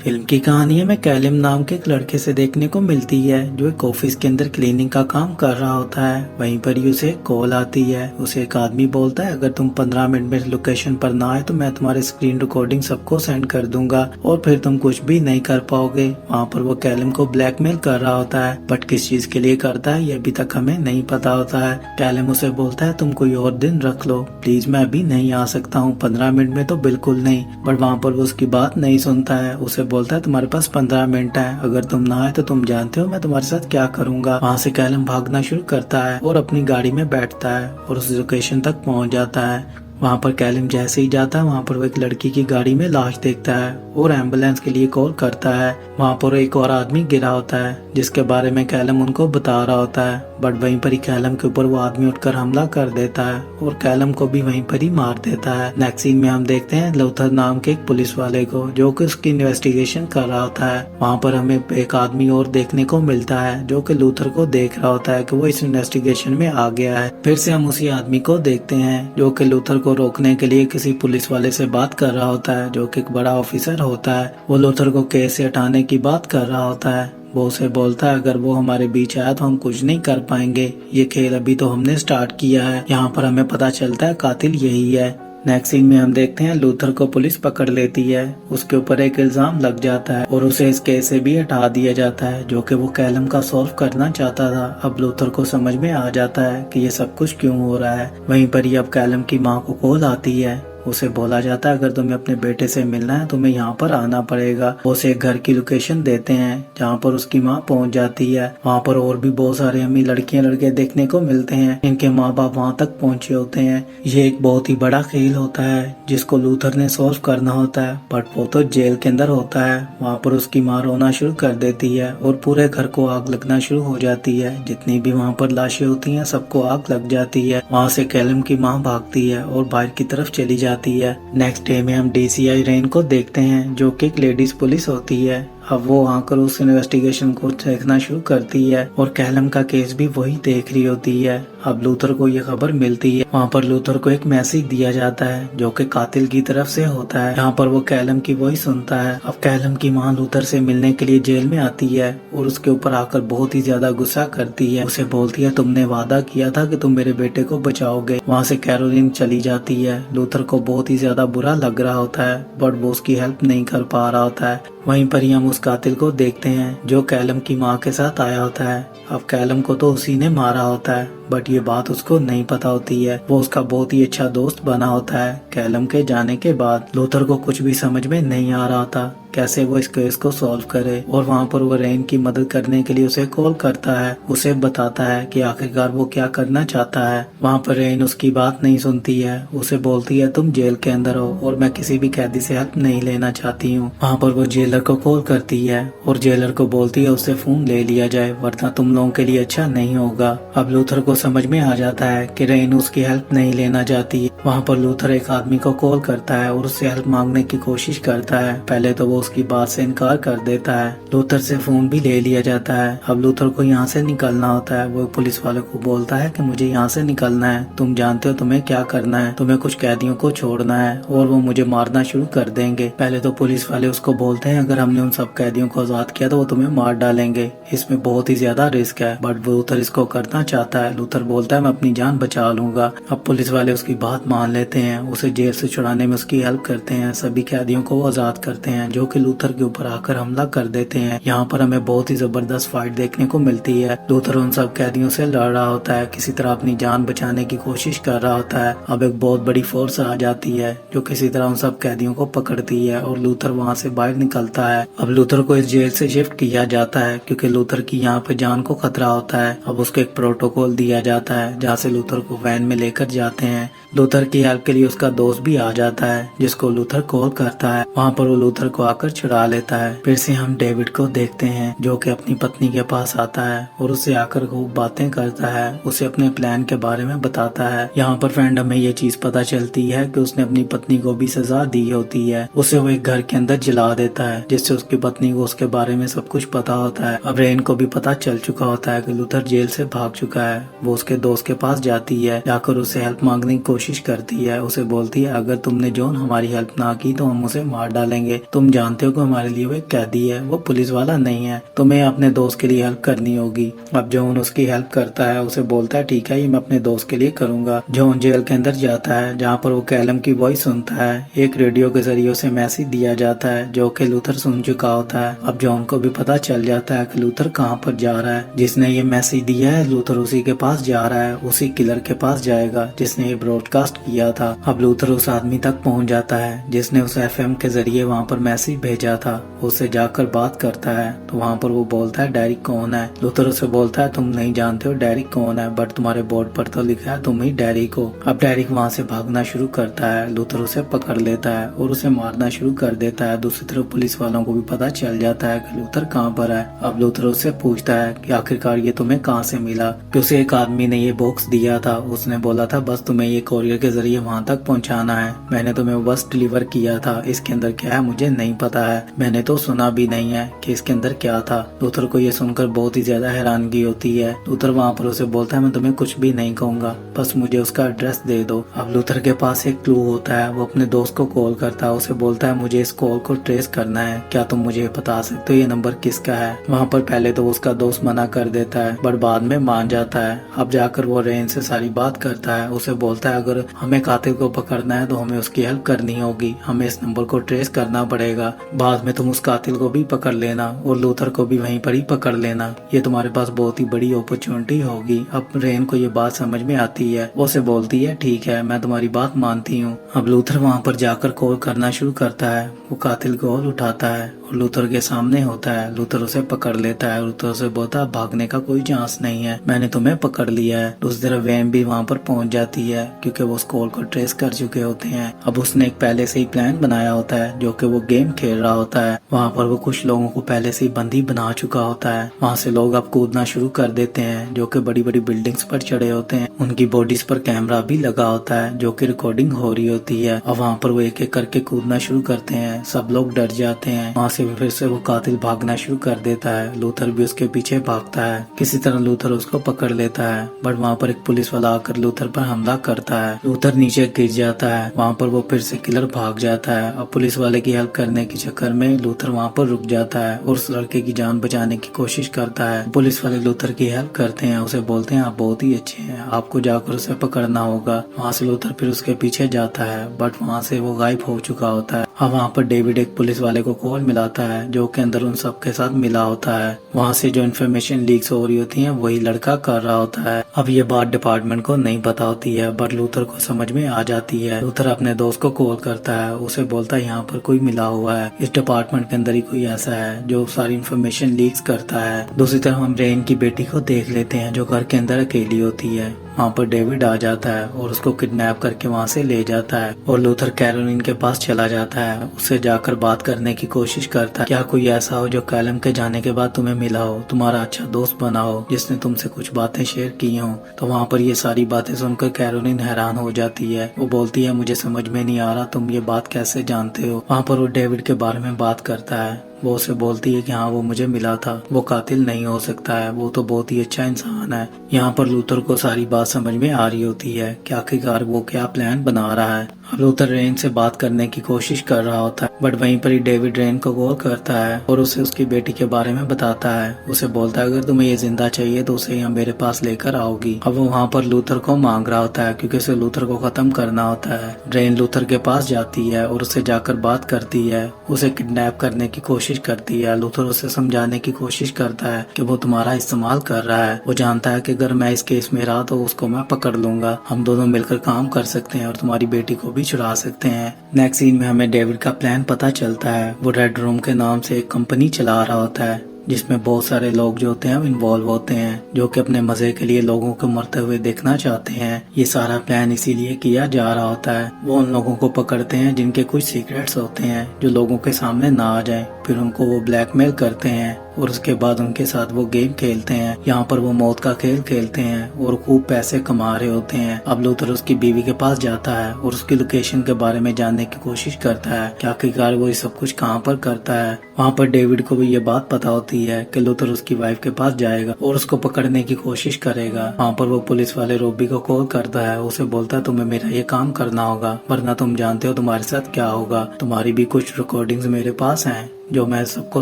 Film की कहानी हमें कैलिम नाम के एक लड़के से देखने को मिलती है जो एक ऑफिस के अंदर क्लीनिंग का काम कर रहा होता है। वहीं पर ही उसे कॉल आती है। उसे एक आदमी बोलता है अगर तुम 15 मिनट में लोकेशन पर ना आए तो मैं तुम्हारे स्क्रीन रिकॉर्डिंग सबको सेंड कर दूंगा और फिर तुम कुछ भी नहीं कर पाओगे। वहाँ पर वो कैलिम को ब्लैकमेल कर रहा होता है, बट किस चीज के लिए करता है ये अभी तक हमें नहीं पता होता है। कैलिम उसे बोलता है तुम कोई और दिन रख लो प्लीज, मैं अभी नहीं आ सकता हूँ, 15 मिनट में तो बिल्कुल नहीं। बट वहाँ पर वो उसकी बात नहीं सुनता है। उसे बोलता है तुम्हारे पास 15 मिनट है, अगर तुम ना आए तो तुम जानते हो मैं तुम्हारे साथ क्या करूंगा। वहाँ से कैलम भागना शुरू करता है और अपनी गाड़ी में बैठता है और उस लोकेशन तक पहुँच जाता है। वहाँ पर कैलिम जैसे ही जाता है वहाँ पर वो एक लड़की की गाड़ी में लाश देखता है और एम्बुलेंस के लिए कॉल करता है। वहाँ पर एक और आदमी गिरा होता है जिसके बारे में कैलम उनको बता रहा होता है, बट वहीं पर ही कैलम के ऊपर वो आदमी उठकर हमला कर देता है और कैलम को भी वहीं पर ही मार देता है। नेक्स्ट सीन में हम देखते हैं लूथर नाम के एक पुलिस वाले को जो कि उसकी इन्वेस्टिगेशन कर रहा होता है। वहाँ पर हमें एक आदमी और देखने को मिलता है जो कि लूथर को देख रहा होता है कि वो इस इन्वेस्टिगेशन में आ गया है। फिर से हम उसी आदमी को देखते हैं जो कि लूथर को रोकने के लिए किसी पुलिस वाले से बात कर रहा होता है जो कि एक बड़ा ऑफिसर होता है। वो लूथर को केस से हटाने की बात कर रहा होता है। वो उसे बोलता है अगर वो हमारे बीच आया तो हम कुछ नहीं कर पाएंगे, ये खेल अभी तो हमने स्टार्ट किया है। यहाँ पर हमें पता चलता है कातिल यही है। नेक्स्ट सीन में हम देखते हैं लूथर को पुलिस पकड़ लेती है, उसके ऊपर एक इल्जाम लग जाता है और उसे इस केस से भी हटा दिया जाता है जो कि वो कैलम का सॉल्व करना चाहता था। अब लूथर को समझ में आ जाता है कि ये सब कुछ क्यों हो रहा है। वहीं पर ही अब कैलम की माँ को कॉल आती है। उसे बोला जाता है अगर तुम्हें अपने बेटे से मिलना है तुम्हें यहाँ पर आना पड़ेगा। वो उसे एक घर की लोकेशन देते हैं जहाँ पर उसकी माँ पहुँच जाती है। वहाँ पर और भी बहुत सारे हमें लड़कियां लड़के देखने को मिलते हैं, इनके माँ बाप वहाँ तक पहुँचे होते हैं। ये एक बहुत ही बड़ा खेल होता है जिसको लूथर ने सॉल्व करना होता है, बट वो तो जेल के अंदर होता है। वहाँ पर उसकी माँ रोना शुरू कर देती है और पूरे घर को आग लगना शुरू हो जाती है। जितनी भी वहाँ पर लाशें होती हैं सबको आग लग जाती है। वहाँ से कैलम की माँ भागती है और बाहर की तरफ चली जाती है। नेक्स्ट डे में हम DCI रेन को देखते हैं जो कि एक लेडीज पुलिस होती है। अब वो आकर उस इन्वेस्टिगेशन को देखना शुरू करती है और कैलम का केस भी वही देख रही होती है। अब लूथर को ये खबर मिलती है। वहाँ पर लूथर को एक मैसेज दिया जाता है जो कि कातिल की तरफ से होता है। यहाँ पर वो कैलम की वही सुनता है। अब कैलम की माँ लूथर से मिलने के लिए जेल में आती है और उसके ऊपर आकर बहुत ही ज्यादा गुस्सा करती है। उसे बोलती है तुमने वादा किया था कि तुम मेरे बेटे को बचाओगे। वहाँ से कैरोलिन चली जाती है। लूथर को बहुत ही ज्यादा बुरा लग रहा होता है, बट वो उसकी हेल्प नहीं कर पा रहा होता है। वहीं पर ही हम उस कातिल को देखते हैं जो कैलम की माँ के साथ आया होता है। अब कैलम को तो उसी ने मारा होता है, बट ये बात उसको नहीं पता होती है। वो उसका बहुत ही अच्छा दोस्त बना होता है। कैलम के जाने के बाद लूथर को कुछ भी समझ में नहीं आ रहा था कैसे वो इस केस को सॉल्व करे और वहाँ पर वो रेन की मदद करने के लिए उसे कॉल करता है। उसे बताता है कि आखिरकार वो क्या करना चाहता है। वहाँ पर रेन उसकी बात नहीं सुनती है। उसे बोलती है तुम जेल के अंदर हो और मैं किसी भी कैदी से हेल्प नहीं लेना चाहती हूँ। वहाँ पर वो जेलर को कॉल करती है और जेलर को बोलती है उससे फोन ले लिया जाए वरना तुम लोगों के लिए अच्छा नहीं होगा। अब लूथर को समझ में आ जाता है कि रेन उसकी हेल्प नहीं लेना चाहती। वहाँ पर लूथर एक आदमी को कॉल करता है और उससे हेल्प मांगने की कोशिश करता है। पहले तो वो उसकी बात से इनकार कर देता है। लूथर से फोन भी ले लिया जाता है। अब लूथर को यहाँ से निकलना होता है। वो पुलिस वाले को बोलता है कि मुझे यहाँ से निकलना है, तुम जानते हो तुम्हें क्या करना है, तुम्हें कुछ कैदियों को छोड़ना है और वो मुझे मारना शुरू कर देंगे। पहले तो पुलिस वाले उसको बोलते हैं अगर हमने उन सब कैदियों को आजाद किया तो वो तुम्हें मार डालेंगे, इसमें बहुत ही ज्यादा रिस्क है, बट लूथर इसको करना चाहता है। लूथर बोलता है मैं अपनी जान बचा लूंगा। अब पुलिस वाले उसकी बात मान लेते हैं, उसे जेल से छुड़ाने में उसकी हेल्प करते हैं। सभी कैदियों को आजाद करते हैं जो कि लूथर के ऊपर आकर हमला कर देते हैं। यहाँ पर हमें बहुत ही जबरदस्त फाइट देखने को मिलती है। लूथर उन सब कैदियों से लड़ रहा होता है, किसी तरह अपनी जान बचाने की कोशिश कर रहा होता है। अब एक बहुत बड़ी फोर्स आ जाती है जो किसी तरह उन सब कैदियों को पकड़ती है और लूथर वहाँ से बाहर निकलता है। अब लूथर को इस जेल से शिफ्ट किया जाता है क्योंकि लूथर की यहाँ पे जान को खतरा होता है। अब उसको एक प्रोटोकॉल दिया जाता है जहाँ से लूथर को वैन में लेकर जाते हैं। लूथर की हेल्प के लिए उसका दोस्त भी आ जाता है जिसको लूथर कॉल करता है। वहाँ पर वो लूथर को आकर छुड़ा लेता है। फिर से हम डेविड को देखते हैं जो कि अपनी पत्नी के पास आता है और उससे आकर खूब बातें करता है, उसे अपने प्लान के बारे में बताता है। यहाँ पर फ्रेंड हमें ये चीज पता चलती है कि उसने अपनी पत्नी को भी सजा दी होती है। उसे वो एक घर के अंदर जला देता है जिससे उसकी पत्नी को उसके बारे में सब कुछ पता होता है। अब रेन को भी पता चल चुका होता है कि लूथर जेल से भाग चुका है। वो उसके दोस्त के पास जाती है, जाकर उसे हेल्प मांगने की कोशिश करती है। उसे बोलती है अगर तुमने जॉन हमारी हेल्प ना की तो हम उसे मार डालेंगे। तुम जानते हो कि हमारे लिए वो एक कैदी है, वो पुलिस वाला नहीं है। तुम्हें अपने दोस्त के लिए हेल्प करनी होगी। अब जॉन उसकी हेल्प करता है, उसे बोलता है ठीक है, ये मैं अपने दोस्त के लिए करूंगा। जॉन जेल के अंदर जाता है, जहाँ पर वो कैलम की वॉइस सुनता है। एक रेडियो के जरिए उसे मैसेज दिया जाता है जो कि लूथर सुन चुका होता है। अब जॉन को भी पता चल जाता है कि लूथर कहाँ पर जा रहा है। जिसने ये मैसेज दिया है लूथर उसी के पास जा रहा है, उसी किलर के पास जाएगा जिसने ये ब्रॉडकास्ट किया था। अब लूथर उस आदमी तक पहुंच जाता है जिसने उस एफएम के जरिए वहाँ पर मैसेज भेजा था। उससे जाकर बात करता है तो वहाँ पर वो बोलता है डेरिक कौन है। लूथर उसे बोलता है तुम नहीं जानते हो डेरिक कौन है, बट तुम्हारे बोर्ड पर तो लिखा है तुम ही डेरिक हो। अब डेरिक वहाँ से भागना शुरू करता है। लूथर उसे पकड़ लेता है और उसे मारना शुरू कर देता है। दूसरी तरफ पुलिस वालों को भी पता चल जाता है कि लूथर कहाँ पर है। अब लूथर उससे पूछता है कि आखिरकार ये तुम्हें कहाँ से मिला, कि उसे एक आदमी ने ये बॉक्स दिया था। उसने बोला था बस तुम्हें ये कोरियर के जरिए वहाँ तक पहुँचाना है, मैंने तुम्हें बस डिलीवर किया था। इसके अंदर क्या है मुझे नहीं पता है, मैंने तो सुना भी नहीं है कि इसके अंदर क्या था। लूथर को ये सुनकर बहुत ही ज्यादा हैरानगी होती है। लूथर वहाँ पर उसे बोलता है मैं तुम्हें कुछ भी नहीं कहूँगा, बस मुझे उसका एड्रेस दे दो। अब लूथर के पास एक क्लू होता है, वो अपने दोस्त को कॉल करता है। उसे बोलता है मुझे इस कॉल को ट्रेस करना है, क्या तुम मुझे बता सकते हो ये नंबर किसका है। वहाँ पर पहले तो उसका दोस्त मना कर देता है बट बाद में मान जाता है। अब जाकर वो रेन से सारी बात करता है। उसे बोलता है अगर हमें कातिल को पकड़ना है तो हमें उसकी हेल्प करनी होगी, हमें इस नंबर को ट्रेस करना पड़ेगा। बाद में तुम उस कातिल को भी पकड़ लेना और लूथर को भी वहीं पर ही पकड़ लेना, ये तुम्हारे पास बहुत ही बड़ी अपॉर्चुनिटी होगी। अब रेन को ये बात समझ में आती है, वो उसे बोलती है ठीक है मैं तुम्हारी बात मानती हूँ। अब लूथर वहाँ पर जाकर कॉल करना शुरू करता है। वो कातिल कॉल उठाता है और लूथर के सामने होता है। लूथर उसे पकड़ लेता है। लूथर उसे बोलता है भागने का कोई चांस नहीं है, मैंने तुम्हें पकड़ लिया है। दूसरी तरफ वैन भी वहाँ पर पहुँच जाती है क्योंकि वो उस कॉल को ट्रेस कर चुके होते हैं। अब उसने एक पहले से ही प्लान बनाया होता है जो कि वो गेम खेल रहा होता है। वहाँ पर वो कुछ लोगों को पहले से ही बंदी बना चुका होता है। वहाँ से लोग अब कूदना शुरू कर देते हैं जो कि बड़ी बड़ी बिल्डिंग्स पर चढ़े होते हैं। उनकी बॉडीज पर कैमरा भी लगा होता है जो कि रिकॉर्डिंग हो रही होती है। और वहाँ पर वो एक एक करके कूदना शुरू करते हैं। सब लोग डर जाते हैं। वहाँ से फिर से वो कातिल भागना शुरू कर देता है। लूथर भी उसके पीछे भागता है। किसी तरह लूथर उसको पकड़ लेता है बट वहाँ पर एक पुलिस वाला आकर लूथर पर हमला करता है। लूथर नीचे गिर जाता है। वहाँ पर वो फिर से किलर भाग जाता है। अब पुलिस वाले की हेल्प करने के चक्कर में लूथर वहाँ पर रुक जाता है और उस लड़के की जान बचाने की कोशिश करता है। पुलिस वाले लूथर की हेल्प करते हैं। उसे बोलते हैं आप बहुत ही अच्छे हैं, आपको जाकर उसे पकड़ना होगा। वहाँ से लूथर फिर उसके पीछे जाता है बट वहाँ से वो गायब हो चुका होता है। अब वहाँ पर डेविड एक पुलिस वाले को कॉल मिलाता है जो के अंदर उन सब के साथ मिला होता है। वहाँ से जो इन्फॉर्मेशन लीक्स हो रही होती है वही लड़का कर रहा होता है। अब ये बात डिपार्टमेंट को नहीं पता होती है बट लूथर को समझ में आ जाती है। लूथर अपने दोस्त को कॉल करता है। उसे बोलता है यहाँ पर कोई मिला हुआ है, इस डिपार्टमेंट के अंदर ही कोई ऐसा है जो सारी इन्फॉर्मेशन लीक्स करता है। दूसरी तरफ हम रेन की बेटी को देख लेते हैं जो घर के अंदर अकेली होती है। वहाँ पर डेविड आ जाता है और उसको किडनैप करके वहाँ से ले जाता है और लूथर कैरोलिन के पास चला जाता है। उससे जाकर बात करने की कोशिश करता है, क्या कोई ऐसा हो जो कैलम के जाने के बाद तुम्हें मिला हो, तुम्हारा अच्छा दोस्त बना हो, जिसने तुमसे कुछ बातें शेयर की हो। तो वहाँ पर ये सारी बातें सुनकर कैरोलिन हैरान हो जाती है। वो बोलती है मुझे समझ में नहीं आ रहा तुम ये बात कैसे जानते हो। वहाँ पर वो डेविड के बारे में बात करता है। वो उसे बोलती है कि हाँ वो मुझे मिला था, वो कातिल नहीं हो सकता है, वो तो बहुत ही अच्छा इंसान है। यहाँ पर लूथर को सारी बात समझ में आ रही होती है कि आखिरकार वो क्या प्लान बना रहा है। अब लूथर रेन से बात करने की कोशिश कर रहा होता है बट वहीं पर ही डेविड रेन को कॉल करता है और उसे उसकी बेटी के बारे में बताता है। उसे बोलता है अगर तुम्हें ये जिंदा चाहिए तो उसे यहाँ मेरे पास लेकर आओगी। अब वो वहाँ पर लूथर को मांग रहा होता है क्योंकि उसे लूथर को खत्म करना होता है। रेन लूथर के पास जाती है और उससे जाकर बात करती है, उसे किडनैप करने की कोशिश करती है। लूथर उसे समझाने की कोशिश करता है कि वो तुम्हारा इस्तेमाल कर रहा है। वो जानता है कि अगर मैं इस केस में रहा तो उसको मैं पकड़ लूंगा, हम दोनों मिलकर काम कर सकते हैं और तुम्हारी बेटी को भी छुड़ा सकते हैं। नेक्स्ट सीन में हमें डेविड का प्लान पता चलता है। वो रेड रूम के नाम से एक कंपनी चला रहा होता है जिसमें बहुत सारे लोग जो होते हैं इन्वॉल्व होते हैं जो कि अपने मजे के लिए लोगों को मरते हुए देखना चाहते हैं। ये सारा प्लान इसीलिए किया जा रहा होता है। वो उन लोगों को पकड़ते हैं जिनके कुछ सीक्रेट्स होते हैं जो लोगों के सामने ना आ जाए, फिर उनको वो ब्लैकमेल करते हैं और उसके बाद उनके साथ वो गेम खेलते हैं। यहाँ पर वो मौत का खेल खेलते हैं और खूब पैसे कमा रहे होते हैं। अब लूथर उसकी बीवी के पास जाता है और उसकी लोकेशन के बारे में जानने की कोशिश करता है कि आखिरकार वो ये सब कुछ कहाँ पर करता है। वहाँ पर डेविड को भी ये बात पता होती है कि लूथर उसकी वाइफ के पास जाएगा और उसको पकड़ने की कोशिश करेगा। वहाँ पर वो पुलिस वाले रोबी को कॉल करता है, उसे बोलता है तुम्हें मेरा ये काम करना होगा, वरना तुम जानते हो तुम्हारे साथ क्या होगा। तुम्हारी भी कुछ रिकॉर्डिंग्स मेरे पास हैं जो मैं सबको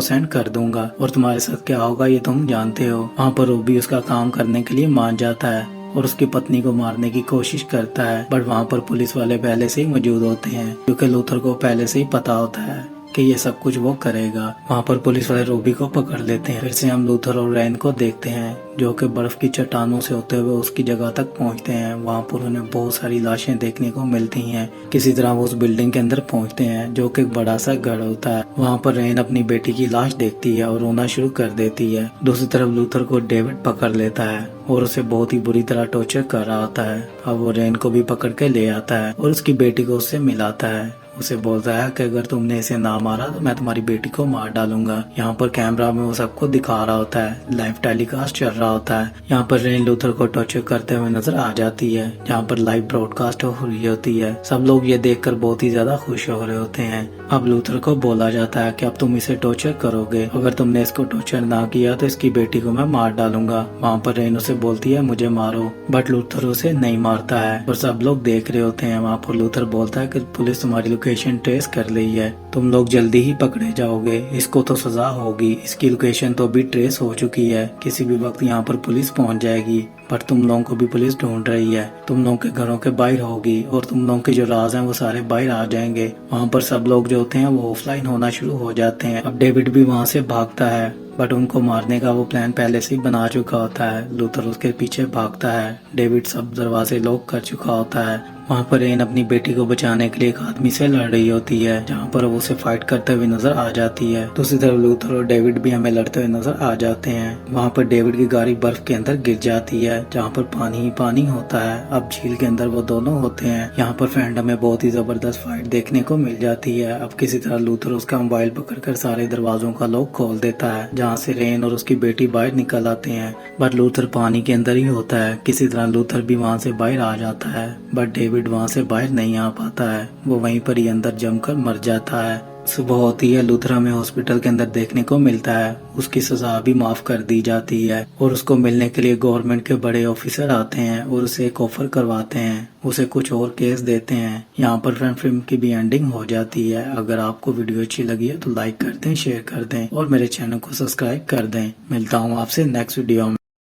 सेंड कर दूंगा और तुम्हारे साथ क्या होगा ये तुम जानते हो। वहाँ पर रोबी उसका काम करने के लिए मान जाता है और उसकी पत्नी को मारने की कोशिश करता है, बट वहाँ पर पुलिस वाले पहले से ही मौजूद होते हैं क्योंकि लूथर को पहले से ही पता होता है कि ये सब कुछ वो करेगा। वहाँ पर पुलिस वाले रोबी को पकड़ लेते हैं। फिर से हम लूथर और रैन को देखते हैं जो कि बर्फ की चट्टानों से होते हुए उसकी जगह तक पहुँचते हैं। वहाँ पर उन्हें बहुत सारी लाशें देखने को मिलती हैं। किसी तरह वो उस बिल्डिंग के अंदर पहुँचते हैं जो कि एक बड़ा सा घर होता है। वहाँ पर रैन अपनी बेटी की लाश देखती है और रोना शुरू कर देती है। दूसरी तरफ लूथर को डेविड पकड़ लेता है और उसे बहुत ही बुरी तरह टॉर्चर कर रहा होता है। अब वो रैन को भी पकड़ के ले आता है और उसकी बेटी को उससे मिलाता है। उसे बोलता है कि अगर तुमने इसे ना मारा तो मैं तुम्हारी बेटी को मार डालूंगा। यहाँ पर कैमरा में वो सबको दिखा रहा होता है, लाइव टेलीकास्ट चल रहा होता है। यहाँ पर रेन लूथर को टॉर्चर करते हुए नजर आ जाती है, जहाँ पर लाइव ब्रॉडकास्ट हो रही होती है। सब लोग ये देखकर बहुत ही ज्यादा खुश हो रहे होते हैं। अब लूथर को बोला जाता है कि अब तुम इसे टॉर्चर करोगे, अगर तुमने इसको टॉर्चर ना किया तो इसकी बेटी को मैं मार डालूंगा। वहाँ पर रेन उसे बोलती है मुझे मारो, बट लूथर उसे नहीं मारता है और सब लोग देख रहे होते हैं। वहाँ पर लूथर बोलता है कि पुलिस तुम्हारी लोकेशन ट्रेस कर ली है, तुम लोग जल्दी ही पकड़े जाओगे, इसको तो सजा होगी, इसकी लोकेशन तो अभी ट्रेस हो चुकी है, किसी भी वक्त यहाँ पर पुलिस पहुँच जाएगी, पर तुम लोगों को भी पुलिस ढूंढ रही है, तुम लोगों के घरों के बाहर होगी और तुम लोगों के जो राज हैं वो सारे बाहर आ जाएंगे। वहाँ पर सब लोग जो होते हैं वो ऑफलाइन होना शुरू हो जाते हैं। अब डेविड भी वहाँ से भागता है, बट उनको मारने का वो प्लान पहले से ही बना चुका होता है। लूथर उसके पीछे भागता है, डेविड सब दरवाजे लॉक कर चुका होता है। वहाँ पर रेन अपनी बेटी को बचाने के लिए एक आदमी से लड़ रही होती है, जहाँ पर वो उसे फाइट करते हुए नजर आ जाती है। दूसरी तरफ लूथर और डेविड भी हमें लड़ते हुए नजर आ जाते हैं। वहाँ पर डेविड की गाड़ी बर्फ के अंदर गिर जाती है, जहाँ पर पानी ही पानी होता है। अब झील के अंदर वो दोनों होते हैं। यहाँ पर फ्रेंड हमें बहुत ही जबरदस्त फाइट देखने को मिल जाती है। अब किसी तरह लूथर उसका मोबाइल पकड़कर सारे दरवाजों का लॉक खोल देता है, जहाँ से रेन और उसकी बेटी बाहर निकल आते हैं। बट लूथर पानी के अंदर ही होता है। किसी तरह लूथर भी वहाँ से बाहर आ जाता है, बट डेविड वहाँ से बाहर नहीं आ पाता है, वो वहीं पर ही अंदर जमकर मर जाता है। सुबह होती है, लूथर हमें हॉस्पिटल के अंदर देखने को मिलता है। उसकी सजा भी माफ कर दी जाती है और उसको मिलने के लिए गवर्नमेंट के बड़े ऑफिसर आते हैं और उसे एक ऑफर करवाते हैं, उसे कुछ और केस देते हैं। यहाँ पर फिल्म की भी एंडिंग हो जाती है। अगर आपको वीडियो अच्छी लगी है तो लाइक कर दें, शेयर कर दें और मेरे चैनल को सब्सक्राइब कर दें। मिलता हूँ आपसे नेक्स्ट वीडियो में।